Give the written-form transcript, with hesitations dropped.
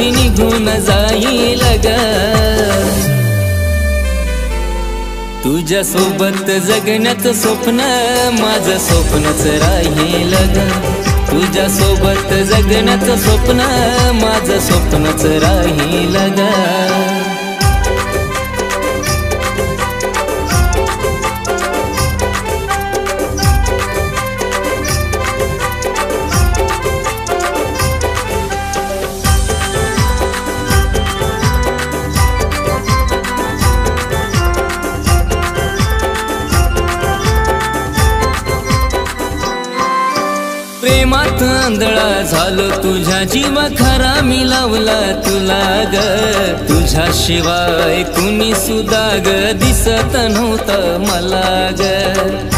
कधी निघून जाईल ग। तुझ्या सोबत जगण्याचं स्वप्न माझं स्वप्नच राहील ग। तुझ्या सोबत जगण्याचं स्वप्न माझं स्वप्नच राहील ग। प्रेमात आंधळा झालो तुझ्या जीव खरा मी लावला तुला ग। तुझ्या शिवाय कुणी सुद्धा ग दिसत नव्हतं मला ग।